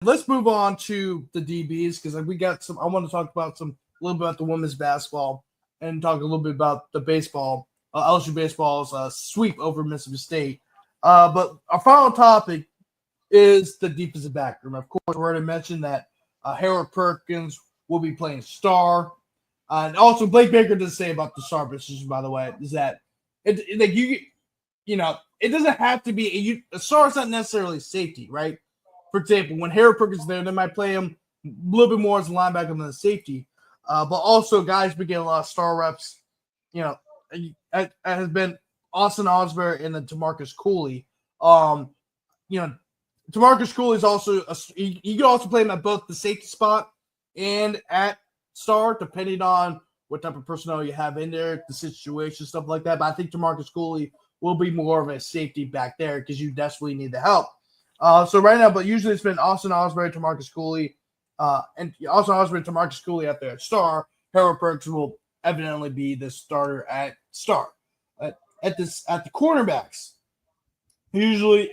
let's move on to the DBs because we got some. I want to talk about a little bit about the women's basketball and talk a little bit about the baseball, LSU baseball's sweep over Mississippi State. But our final topic is the defensive back room. Of course, we already mentioned that Harold Perkins will be playing star. And also, Blake Baker does say about the star position, by the way, is that it doesn't have to be a star is not necessarily safety, right? For example, when Harold Perkins is there, they might play him a little bit more as a linebacker than a safety. But also, guys been getting a lot of star reps. It has been Austin Osborne and then Tamarcus Cooley. Tamarcus Cooley is also you can also play him at both the safety spot and at star, depending on what type of personnel you have in there, the situation, stuff like that. But I think Tamarcus Cooley will be more of a safety back there because you desperately need the help. So right now, but usually it's been Austin Osborne, Tamarcus Cooley, and Austin Osborne, Tamarcus Cooley out there at star. Harold Perkins will evidently be the starter at star. At the cornerbacks, usually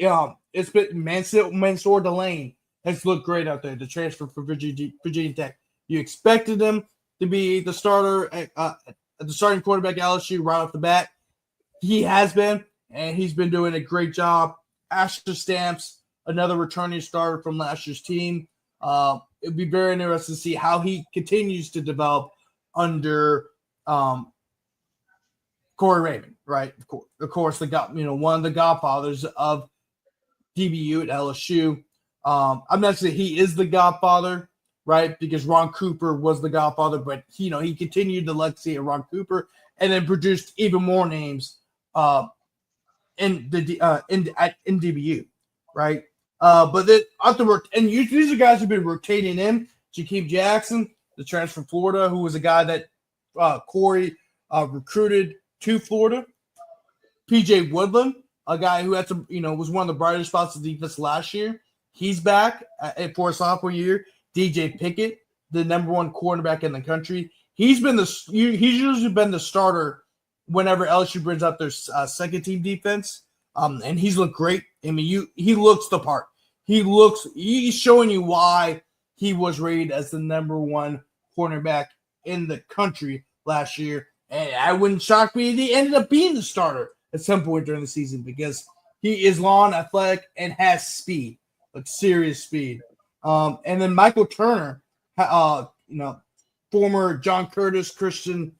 it's been Mansour Delane has looked great out there. The transfer for Virginia Tech. You expected him to be the starter at the starting quarterback at LSU right off the bat. He has been, and he's been doing a great job. Asher Stamps, another returning starter from last year's team. It'd be very interesting to see how he continues to develop under Corey Raymond, right? Of course, one of the godfathers of DBU at LSU. I'm not saying he is the godfather, right? Because Ron Cooper was the godfather, but he continued the legacy of Ron Cooper and then produced even more names in DBU, right? But then afterward, and these are guys who've been rotating in. Jakeem Jackson, the transfer from Florida, who was a guy that Corey recruited to Florida. PJ Woodland, a guy who had was one of the brightest spots of defense last year. He's back for a sophomore year. DJ Pickett, the number one cornerback in the country. He's usually been the starter whenever LSU brings up their second team defense. And he's looked great. I mean, he looks the part. He's showing you why he was rated as the number one cornerback in the country last year. And I wouldn't shock me if he ended up being the starter at some point during the season because he is long, athletic, and has speed, like serious speed. And then Michael Turner, former John Curtis Christian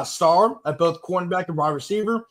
star at both cornerback and wide receiver.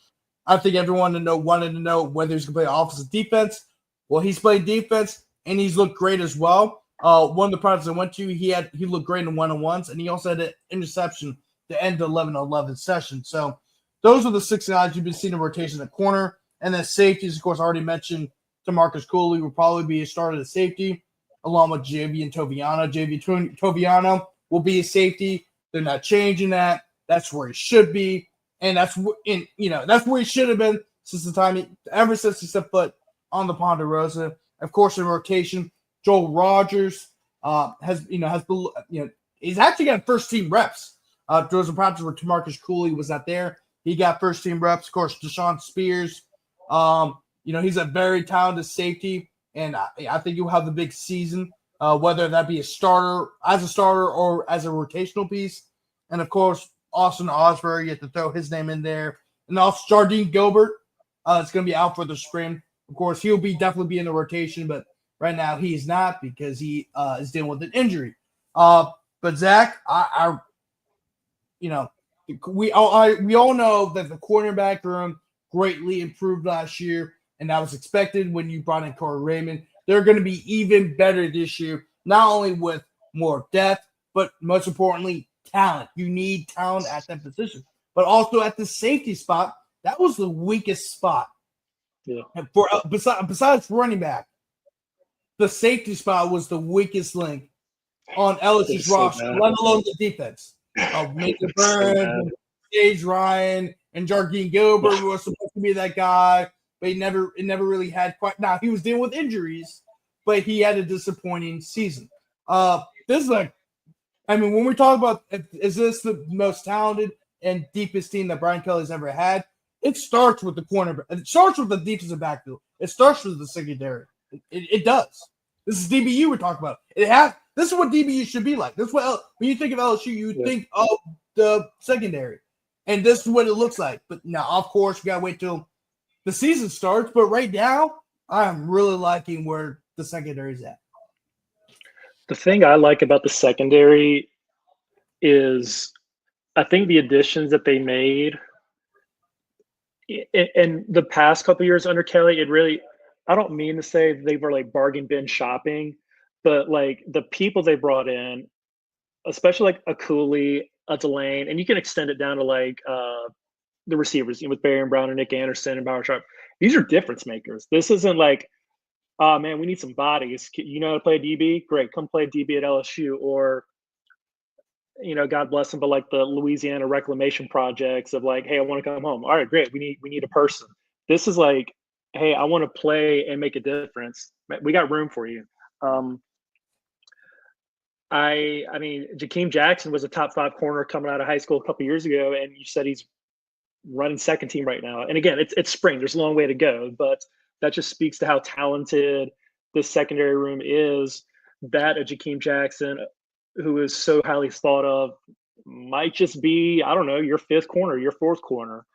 I think everyone wanted to know whether he's going to play offensive defense. Well, he's played defense, and he's looked great as well. One of the projects I went to, he looked great in one-on-ones, and he also had an interception to end the 11-11 session. So those are the six guys you've been seeing in rotation at corner. And then safeties, of course, I already mentioned Tamarcus Cooley will probably be a starter at safety, along with Javian Toviano. Javian Toviano will be a safety. They're not changing that. That's where he should be. And that's where he should have been ever since he set foot on the Ponderosa. Of course, in rotation, Joel Rogers he's actually got first team reps. There was a practice where Tamarcus Cooley was not there. He got first team reps. Of course, Deshaun Spears. He's a very talented safety, and I think he'll have a big season, whether that be as a starter or as a rotational piece. And of course, Austin Osborne, you have to throw his name in there. And also Jardine Gilbert is going to be out for the spring. Of course, he'll definitely be in the rotation, but right now he's not because he is dealing with an injury. But Zach, we all know that the cornerback room greatly improved last year, and that was expected when you brought in Corey Raymond. They're going to be even better this year, not only with more depth, but most importantly, talent. You need talent at that position, but also at the safety spot. That was the weakest spot. Yeah. For besides running back, the safety spot was the weakest link on LSU's roster, let alone the defense. Mason Burns, Sage Ryan, and Jardine Gilbert was supposed to be that guy, but it never really had quite. Now he was dealing with injuries, but he had a disappointing season. This is when we talk about is this the most talented and deepest team that Brian Kelly's ever had? It starts with the cornerback. It starts with the defensive backfield. It starts with the secondary. It does. This is DBU we're talking about. This is what DBU should be like. This is what when you think of LSU, you think of the secondary, and this is what it looks like. But now, of course, we gotta wait till the season starts. But right now, I'm really liking where the secondary is at. The thing I like about the secondary is I think the additions that they made in the past couple of years under Kelly, it really, I don't mean to say they were like bargain bin shopping, but like the people they brought in, especially like a Cooley, a Delane, and you can extend it down to like the receivers, with Barry and Brown and Nick Anderson and Bauer Sharp. These are difference makers. This isn't like, oh man, we need some bodies. You know how to play DB? Great, come play DB at LSU. Or, God bless them, but like the Louisiana reclamation projects of like, hey, I want to come home. All right, great. We need a person. This is like, hey, I want to play and make a difference. We got room for you. I mean, Jakeem Jackson was a top 5 corner coming out of high school a couple years ago, and you said he's running second team right now. And again, it's spring. There's a long way to go, but that just speaks to how talented this secondary room is. That a Jakeem Jackson, who is so highly thought of, might just be, I don't know, your 5th corner, your 4th corner.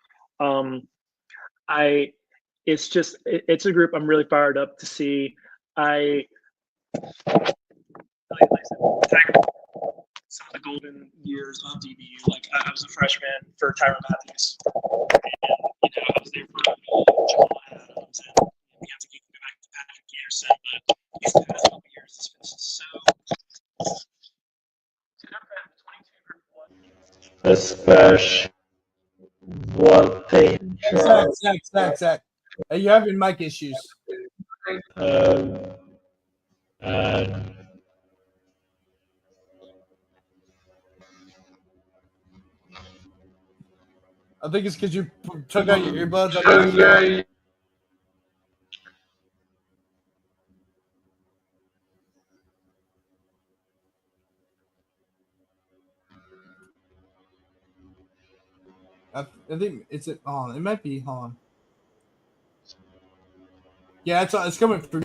It's a group I'm really fired up to see. Some of the golden years of DBU, like I was a freshman for Tyrann Matthews, and I was there for Jamal Adams, and we have to keep going back to Patrick Peterson. But these past couple years, it's been so. Especially what they Zach. Are you having mic issues? I think it's because you took out your earbuds. I think it's on. It might be on. Yeah, it's coming through.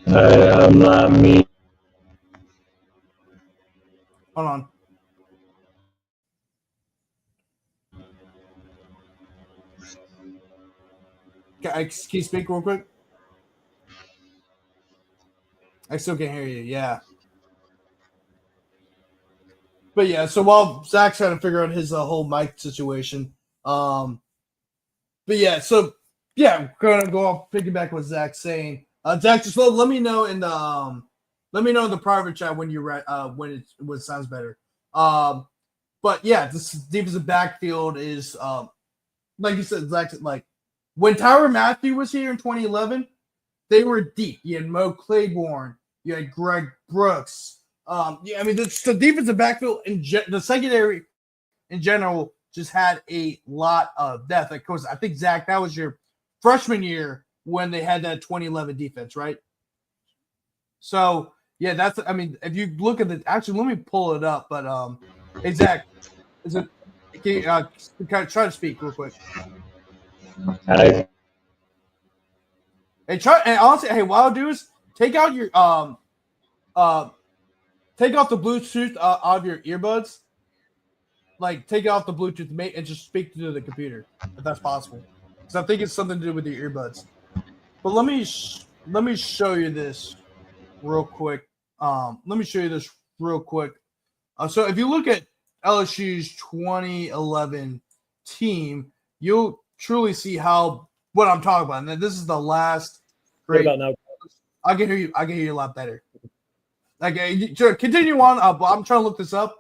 I'm not me. Hold on. Can you speak real quick? I still can't hear you. Yeah. But yeah, so while Zach's trying to figure out his whole mic situation, but yeah, so yeah, we're gonna go off piggyback what Zach's saying. Zach, just let me know in the private chat when you're when it sounds better. But yeah, this defensive backfield is like you said, Zach, like when Tyrann Matthew was here in 2011, they were deep. You had Mo Claiborne, you had Greg Brooks. Yeah, I mean the defensive backfield the secondary in general just had a lot of depth. Of course, I think Zach, that was your freshman year when they had that 2011 defense, right? So yeah, that's. I mean, if you look at actually, let me pull it up. But hey Zach, is it? Can you try to speak real quick? Hi. Hey, honestly, hey, what I'll do is take out your take off the Bluetooth out of your earbuds. Like, take off the Bluetooth, mate, and just speak to the computer if that's possible. Because I think it's something to do with your earbuds. But let me show you this real quick. So if you look at LSU's 2011 team, you'll truly see what I'm talking about. And this is the last great. What about now? I can hear you. I can hear you a lot better. Okay, sure. Continue on. I'm trying to look this up.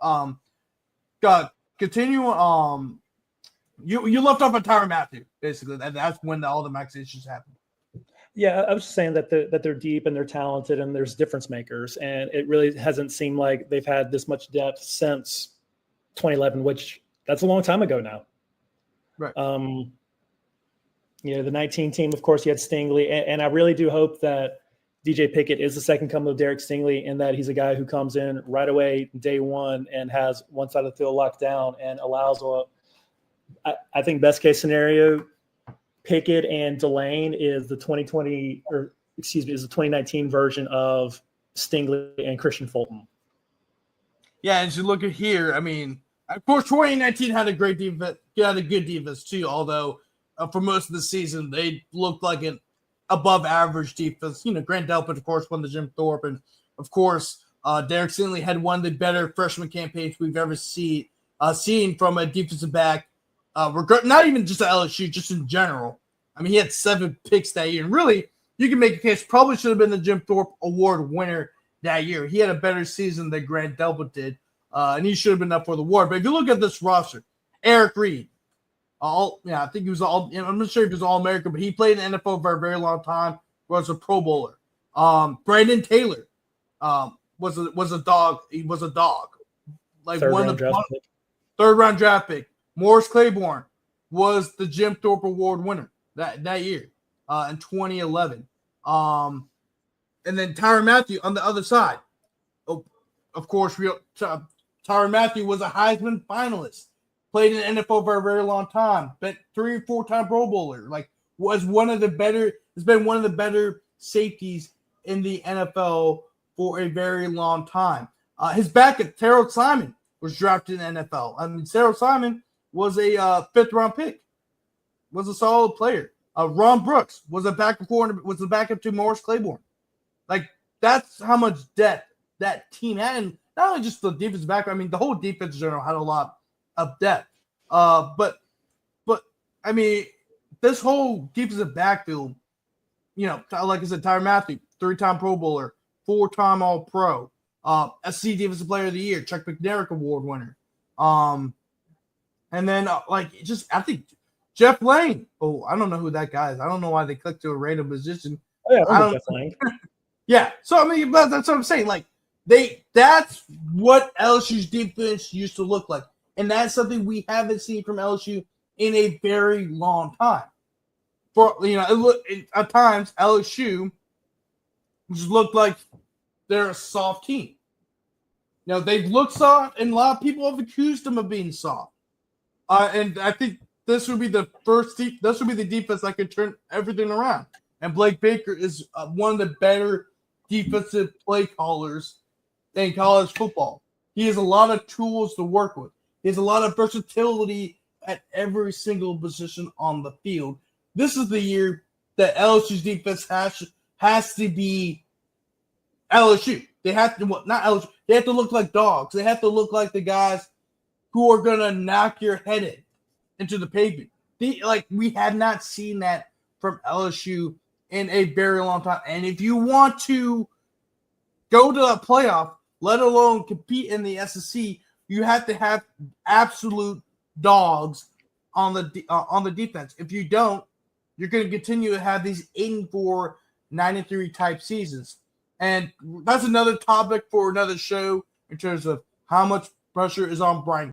Continue. You left off on Tyrann Matthew, basically. That's when all the max issues happened. Yeah, I was just saying that they're deep and they're talented and there's difference makers, and it really hasn't seemed like they've had this much depth since 2011, which that's a long time ago now. Right. The 19 team, of course, you had Stingley, and I really do hope that DJ Pickett is the second coming of Derek Stingley, and that he's a guy who comes in right away, day one, and has one side of the field locked down and allows I think best case scenario, Pickett and Delane is the 2019 version of Stingley and Christian Fulton. Yeah, as you look at here, I mean, of course, 2019 had a great defense, had a good defense too. Although for most of the season, they looked like an above-average defense. Grant Delpit, of course, won the Jim Thorpe, and of course, Derek Stingley had one of the better freshman campaigns we've ever seen from a defensive back. Not even just at LSU, just in general. I mean, he had 7 picks that year, and really, you can make a case probably should have been the Jim Thorpe Award winner that year. He had a better season than Grant Delpit did, and he should have been up for the award. But if you look at this roster, Eric Reed, I think he was I'm not sure if he was All-American, but he played in the NFL for a very long time. Was a Pro Bowler. Brandon Taylor was a dog. He was a dog. Like third-round draft pick. Morris Claiborne was the Jim Thorpe Award winner that year in 2011. And then Tyrann Mathieu on the other side. Oh, of course, Tyrann Mathieu was a Heisman finalist. Played in the NFL for a very long time. But 3 or 4-time Pro Bowler. Has been one of the better safeties in the NFL for a very long time. His backup, Terrell Simon, was drafted in the NFL. I mean, Terrell Simon was a 5th-round pick. Was a solid player. Ron Brooks was the backup to Morris Claiborne. That's how much depth that team had. And not only just the defensive back, I mean, the whole defense in general had a lot of depth. But I mean, this whole defensive backfield, like I said, Tyrann Mathieu, 3-time Pro Bowler, 4-time All-Pro, SC Defensive Player of the Year, Chuck McNarick Award winner. And then I think Jeff Lane. Oh, I don't know who that guy is. I don't know why they clicked to a random position. Oh, yeah, I don't know Jeff Lane. Yeah. So I mean, that's what I'm saying. That's what LSU's defense used to look like. And that's something we haven't seen from LSU in a very long time. At times LSU just looked like they're a soft team. They've looked soft, and a lot of people have accused them of being soft. And I think this would be the defense that could turn everything around. And Blake Baker is one of the better defensive play callers in college football. He has a lot of tools to work with. He has a lot of versatility at every single position on the field. This is the year that LSU's defense has to be LSU. They have to not LSU. They have to look like dogs. They have to look like the guys who are gonna knock your head into the pavement. We have not seen that from LSU in a very long time. And if you want to go to a playoff, let alone compete in the SEC, you have to have absolute dogs on the defense. If you don't, you're going to continue to have these 8-4, 9-3 type seasons. And that's another topic for another show in terms of how much pressure is on Brian